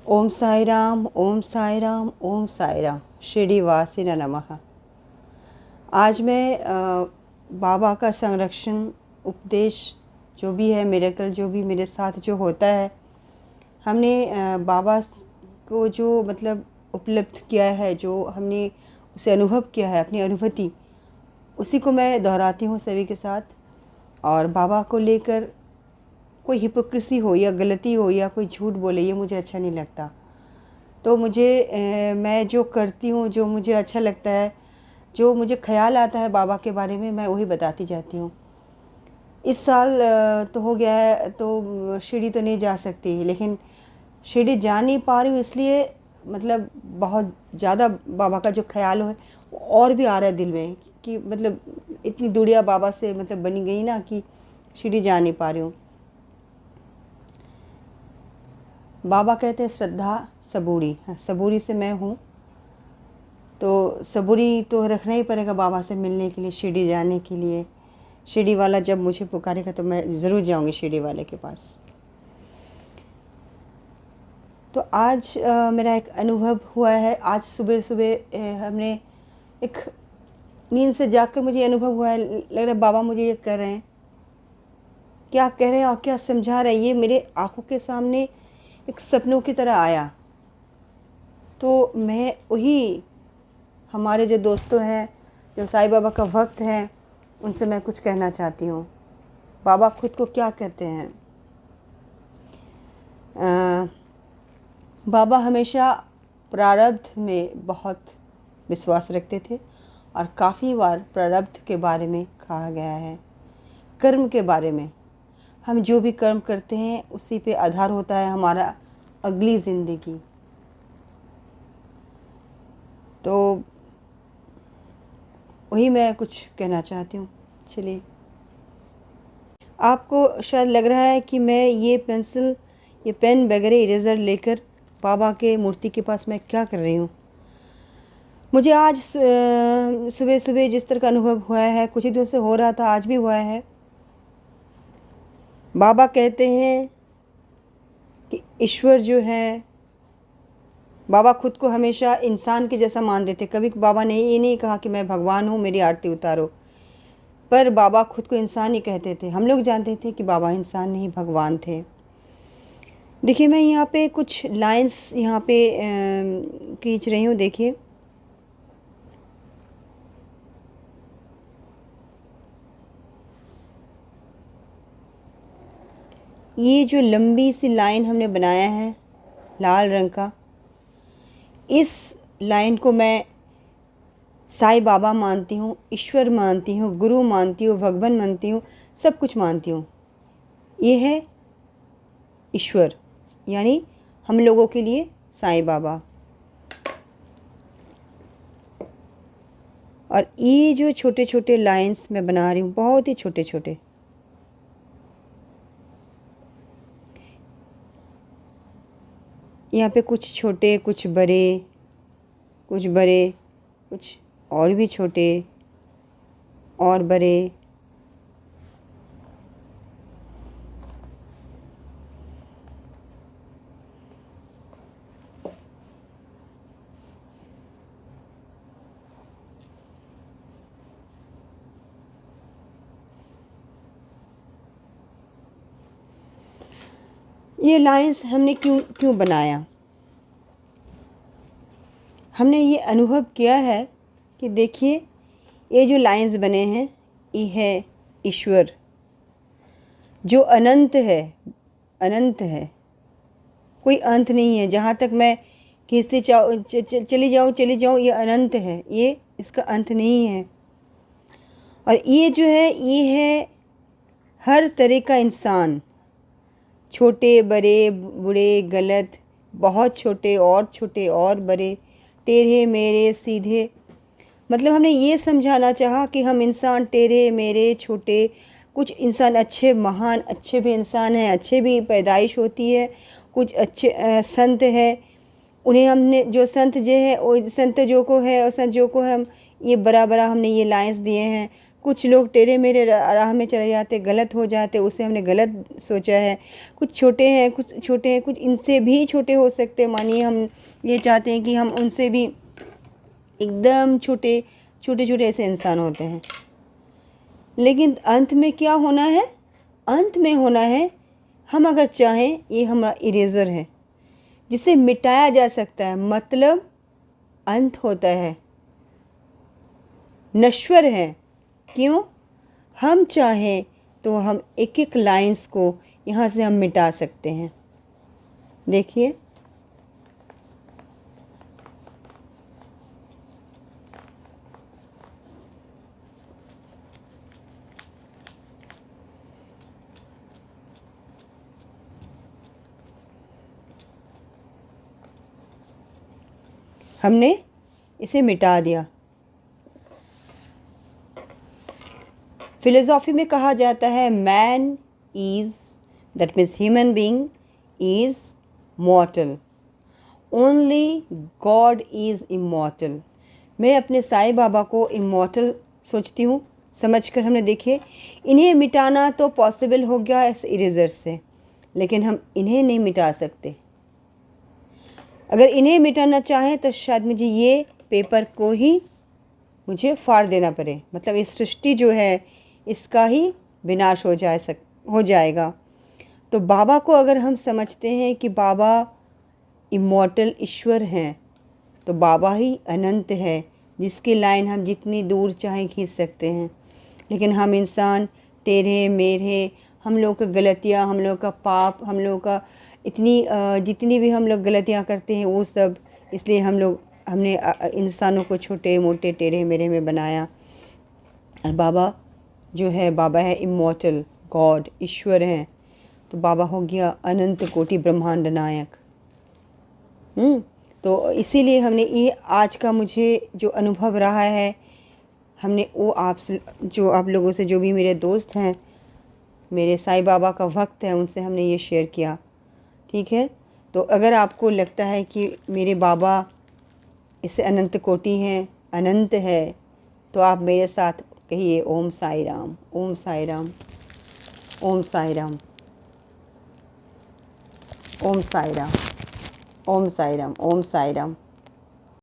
ओम साई राम, ओम साई राम, ओम साई राम। शिरडी वासिना नमः। आज मैं बाबा का संरक्षण उपदेश जो भी है, मिरेकल जो भी मेरे साथ जो होता है, हमने बाबा को जो मतलब उपलब्ध किया है, जो हमने उसे अनुभव किया है, अपनी अनुभूति, उसी को मैं दोहराती हूँ सभी के साथ। और बाबा को लेकर कोई हिपोक्रेसी हो या गलती हो या कोई झूठ बोले, ये मुझे अच्छा नहीं लगता। तो मैं जो करती हूँ, जो मुझे अच्छा लगता है, जो मुझे ख्याल आता है बाबा के बारे में, मैं वही बताती जाती हूँ। इस साल तो हो गया है, तो शिरडी तो नहीं जा सकती, लेकिन शिरडी जा नहीं पा रही हूँ इसलिए मतलब बहुत ज़्यादा बाबा का जो ख्याल है वो और भी आ रहा है दिल में, कि मतलब इतनी दूरियाँ बाबा से मतलब बनी गई ना कि शिरडी जा नहीं पा रही हूँ। बाबा कहते हैं श्रद्धा सबूरी। हाँ, सबूरी से मैं हूँ, तो सबूरी तो रखना ही पड़ेगा बाबा से मिलने के लिए, शिरडी जाने के लिए। शिरडी वाला जब मुझे पुकारेगा तो मैं ज़रूर जाऊँगी शिरडी वाले के पास। तो आज मेरा एक अनुभव हुआ है। आज सुबह सुबह हमने एक नींद से जाकर मुझे अनुभव हुआ है, लग रहा है बाबा मुझे ये कह रहे हैं, क्या कह रहे हैं और क्या समझा रहे हैं, ये मेरे आँखों के सामने एक सपनों की तरह आया। तो मैं वही हमारे जो दोस्तों हैं, जो साईं बाबा का भक्त हैं, उनसे मैं कुछ कहना चाहती हूँ। बाबा खुद को क्या कहते हैं? बाबा हमेशा प्रारब्ध में बहुत विश्वास रखते थे और काफ़ी बार प्रारब्ध के बारे में कहा गया है, कर्म के बारे में। हम जो भी कर्म करते हैं उसी पे आधार होता है हमारा अगली ज़िंदगी। तो वही मैं कुछ कहना चाहती हूँ। चलिए, आपको शायद लग रहा है कि मैं ये पेंसिल, ये पेन वगैरह इरेज़र लेकर बाबा के मूर्ति के पास मैं क्या कर रही हूँ। मुझे आज सुबह सुबह जिस तरह का अनुभव हुआ है, कुछ ही दिन से हो रहा था, आज भी हुआ है। बाबा कहते हैं कि ईश्वर जो है, बाबा खुद को हमेशा इंसान के जैसा मान देते। कभी बाबा ने ये नहीं कहा कि मैं भगवान हूँ, मेरी आरती उतारो, पर बाबा खुद को इंसान ही कहते थे। हम लोग जानते थे कि बाबा इंसान नहीं, भगवान थे। देखिए, मैं यहाँ पे कुछ लाइंस यहाँ पे खींच रही हूँ। देखिए, ये जो लंबी सी लाइन हमने बनाया है लाल रंग का, इस लाइन को मैं साईं बाबा मानती हूँ, ईश्वर मानती हूँ, गुरु मानती हूँ, भगवान मानती हूँ, सब कुछ मानती हूँ। ये है ईश्वर, यानी हम लोगों के लिए साईं बाबा। और ये जो छोटे छोटे लाइंस मैं बना रही हूँ, बहुत ही छोटे छोटे, यहाँ पे कुछ छोटे, कुछ बड़े, कुछ बड़े, कुछ और भी छोटे और बड़े। ये लाइंस हमने क्यों बनाया? हमने ये अनुभव किया है कि देखिए, ये जो लाइंस बने हैं, ये है ईश्वर जो अनंत है, अनंत है, कोई अंत नहीं है। जहाँ तक मैं खींचती चली जाऊँ, ये अनंत है, ये इसका अंत नहीं है। और ये जो है, ये है हर तरह का इंसान, छोटे बड़े बूढ़े गलत, बहुत छोटे और बड़े, टेढ़े मेढ़े सीधे। मतलब हमने ये समझाना चाहा कि हम इंसान टेढ़े मेढ़े छोटे, कुछ इंसान अच्छे महान अच्छे भी इंसान हैं, अच्छे भी पैदाइश होती है, कुछ अच्छे संत है, उन्हें हमने जो संत जो है वो संत जो को है और संत जो को हम ये बड़ा बड़ा हमने ये लाइंस दिए हैं। कुछ लोग टेढ़े मेढ़े राह में चले जाते, गलत हो जाते, उसे हमने गलत सोचा है। कुछ छोटे हैं, कुछ इनसे भी छोटे हो सकते हैं। मानिए हम ये चाहते हैं कि हम उनसे भी एकदम छोटे छोटे ऐसे इंसान होते हैं, लेकिन अंत में क्या होना है? अंत में होना है, हम अगर चाहें, ये हमारा इरेज़र है जिसे मिटाया जा सकता है, मतलब अंत होता है, नश्वर है। क्यों? हम चाहें तो हम एक एक लाइंस को यहाँ से हम मिटा सकते हैं। देखिए, हमने इसे मिटा दिया। फिलोसॉफी में कहा जाता है man is, that means human being is मॉर्टल, only God is immortal. मैं अपने साईं बाबा को इमॉर्टल सोचती हूँ, समझकर हमने देखिए इन्हें मिटाना तो पॉसिबल हो गया इस इरेज़र से, लेकिन हम इन्हें नहीं मिटा सकते। अगर इन्हें मिटाना चाहें तो शायद मुझे ये पेपर को ही मुझे फाड़ देना पड़े, मतलब ये सृष्टि जो है इसका ही विनाश हो जाएगा। तो बाबा को अगर हम समझते हैं कि बाबा इमॉर्टल ईश्वर हैं, तो बाबा ही अनंत है, जिसकी लाइन हम जितनी दूर चाहें खींच सकते हैं। लेकिन हम इंसान टेढ़े मेढ़े, हम लोग का गलतियाँ, हम लोग का पाप, हम लोग का जितनी भी हम लोग गलतियाँ करते हैं वो सब, इसलिए हमने इंसानों को छोटे मोटे टेढ़े मेढ़े में बनाया। और बाबा जो है, बाबा है इमॉर्टल, गॉड ईश्वर हैं, तो बाबा हो गया अनंत कोटि ब्रह्मांड नायक। तो इसीलिए हमने ये आज का मुझे जो अनुभव रहा है, हमने वो आप लोगों से, जो भी मेरे दोस्त हैं, मेरे साईं बाबा का भक्त है, उनसे हमने ये शेयर किया। ठीक है, तो अगर आपको लगता है कि मेरे बाबा इससे अनंत कोटि हैं, अनंत है, तो आप मेरे साथ कहिए ओम साई राम, ओम साई राम, ओम साई राम, ओम साई राम, ओम साई राम, ओम साई राम।